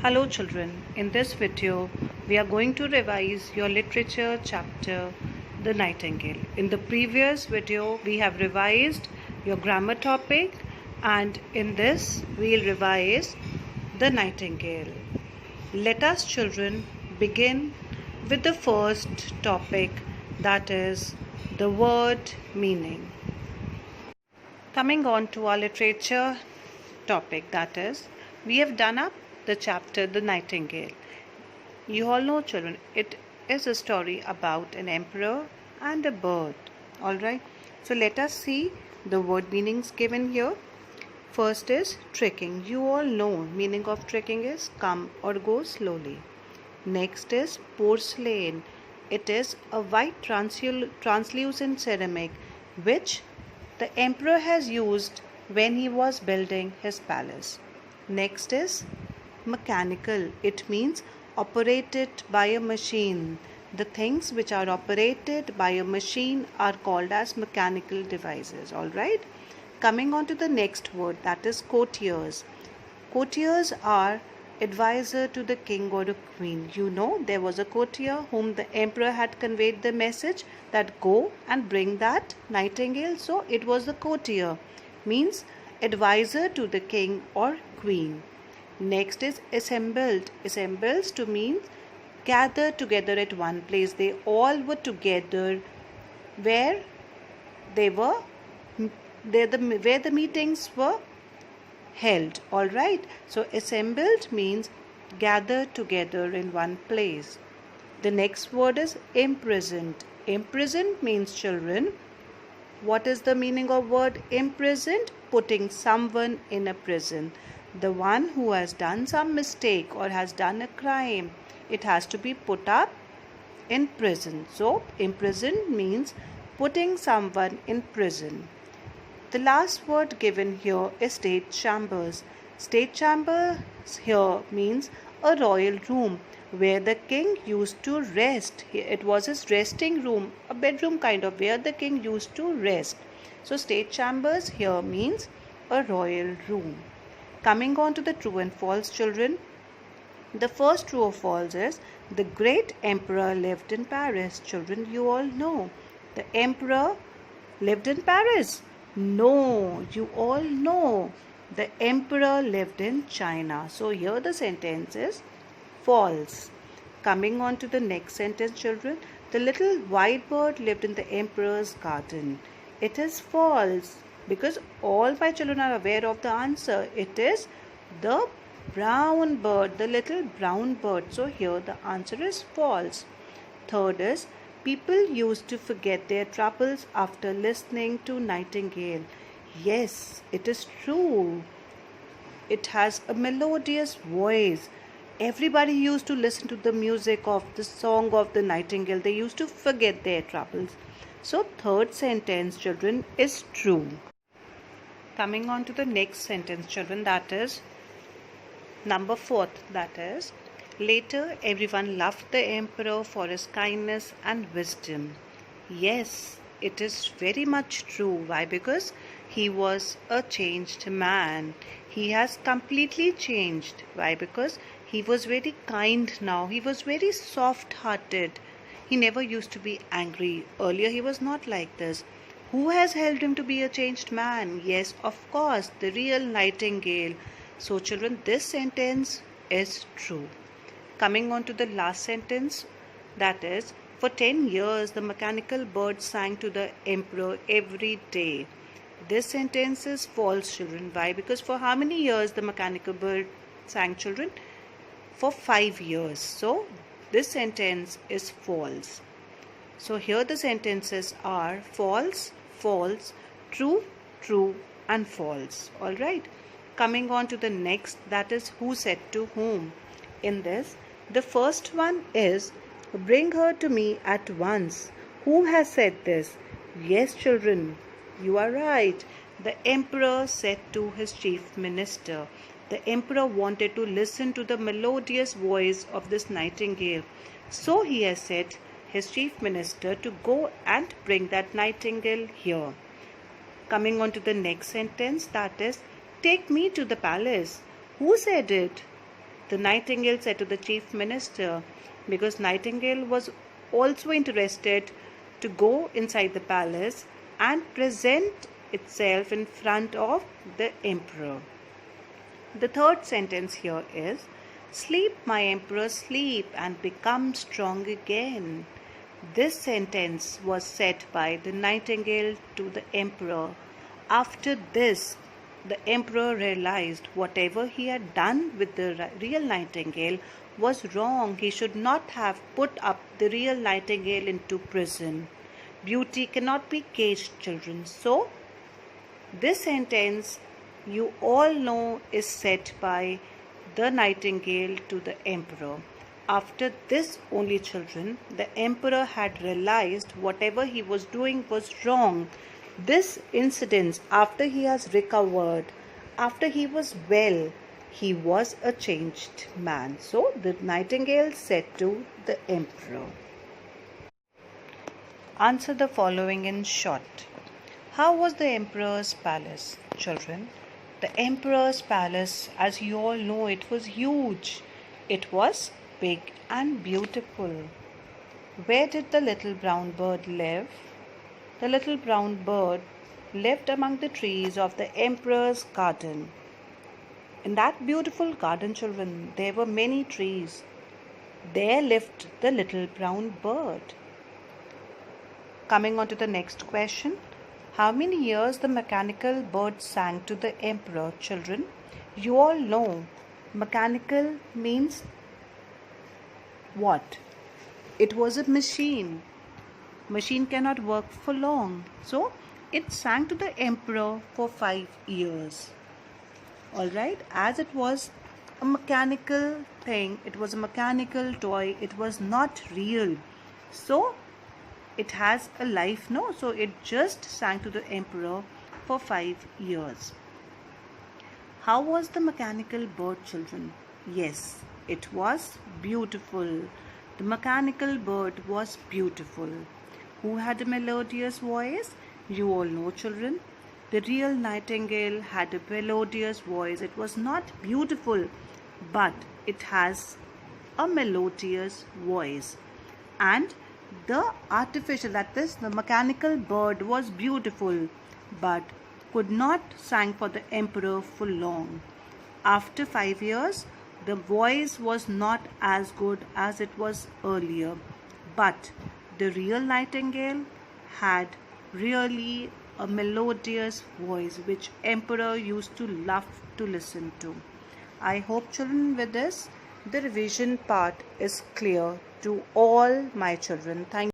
Hello children, in this video we are going to revise your literature chapter The Nightingale. In the previous video we have revised your grammar topic and in this we will revise The Nightingale. Let us children begin with the first topic, that is the word meaning. Coming on to our literature topic, that is we have done up the chapter The Nightingale. You all know children, it is a story about an emperor and a bird. Alright, so let us see the word meanings given here. First is tricking. You all know meaning of tricking is come or go slowly. Next is porcelain. It is a white translucent ceramic which the emperor has used when he was building his palace. Next is mechanical. It means operated by a machine. The things which are operated by a machine are called as mechanical devices. Alright. Coming on to the next word, that is courtiers. Courtiers are advisor to the king or the queen. You know, there was a courtier whom the emperor had conveyed the message that go and bring that nightingale. So it was the courtier, means advisor to the king or queen. Next is assembled. Assembles to mean gathered together at one place. They all were together where where the meetings were held. Alright, so assembled means gathered together in one place. The next word is imprisoned. Imprisoned means children, what is the meaning of word imprisoned? Putting someone in a prison. The one who has done some mistake or has done a crime, it has to be put up in prison. So imprisoned means putting someone in prison. The last word given here is state chambers. State chambers here means a royal room where the king used to rest. It was his resting room, a bedroom kind of, where the king used to rest. So state chambers here means a royal room. Coming on to the true and false children. The first true or false is the great emperor lived in Paris. Children, you all know the emperor lived in Paris. No, you all know the emperor lived in China. So here the sentence is false. Coming on to the next sentence children. The little white bird lived in the emperor's garden. It is false because all my children are aware of the answer. It is the brown bird, the little brown bird. So here the answer is false. Third is people used to forget their troubles after listening to Nightingale. Yes, it is true. It has a melodious voice. Everybody used to listen to the music of the song of the Nightingale. They used to forget their troubles. So third sentence children is true. Coming on to the next sentence children, that is number 4, that is later everyone loved the emperor for his kindness and wisdom. Yes, it is very much true. Why? Because he was a changed man. He has completely changed. Why? Because he was very kind now. He was very soft-hearted. He never used to be angry. Earlier he was not like this. Who has helped him to be a changed man? Yes, of course, the real Nightingale. So children, this sentence is true. Coming on to the last sentence, that is, for 10 years the mechanical bird sang to the emperor every day. This sentence is false children. Why? Because for how many years the mechanical bird sang children? For 5 years. So this sentence is false. So here the sentences are false, false, true, true and false. Alright. Coming on to the next, that is who said to whom. In this, the first one is bring her to me at once. Who has said this? Yes children, you are right. The emperor said to his chief minister. The emperor wanted to listen to the melodious voice of this nightingale. So he has said his chief minister to go and bring that nightingale here. Coming on to the next sentence, that is take me to the palace. Who said it? the Nightingale said to the chief minister, because Nightingale was also interested to go inside the palace and present itself in front of the emperor. The third sentence here is, "Sleep, my emperor, sleep, and become strong again." This sentence was said by the Nightingale to the emperor. After this, the emperor realized whatever he had done with the real Nightingale was wrong. He should not have put up the real Nightingale into prison. Beauty cannot be caged, children. So, this sentence you all know is said by the Nightingale to the emperor. After this only, children, the emperor had realized whatever he was doing was wrong. This incident, after he has recovered, after he was well, he was a changed man. So the Nightingale said to the emperor. Answer the following in short. How was the emperor's palace, children? The emperor's palace, as you all know, it was huge. It was big and beautiful. Where did the little brown bird live? The little brown bird lived among the trees of the emperor's garden. In that beautiful garden, children, there were many trees. There lived the little brown bird. Coming on to the next question. How many years the mechanical bird sang to the emperor, children? You all know mechanical means what? It was a machine. Machine cannot work for long. So it sang to the emperor for 5 years. Alright, as it was a mechanical thing, it was a mechanical toy, it was not real. So it has a life, no? So it just sang to the emperor for 5 years. How was the mechanical bird, children? Yes, it was beautiful. The mechanical bird was beautiful. Who had a melodious voice? You all know, children. The real Nightingale had a melodious voice. It was not beautiful, but it has a melodious voice. And the artificial, that is, the mechanical bird was beautiful, but could not sing for the emperor for long. After 5 years, the voice was not as good as it was earlier, but the real Nightingale had really a melodious voice which emperor used to love to listen to. I hope, children, with this the revision part is clear to all my children. Thank you.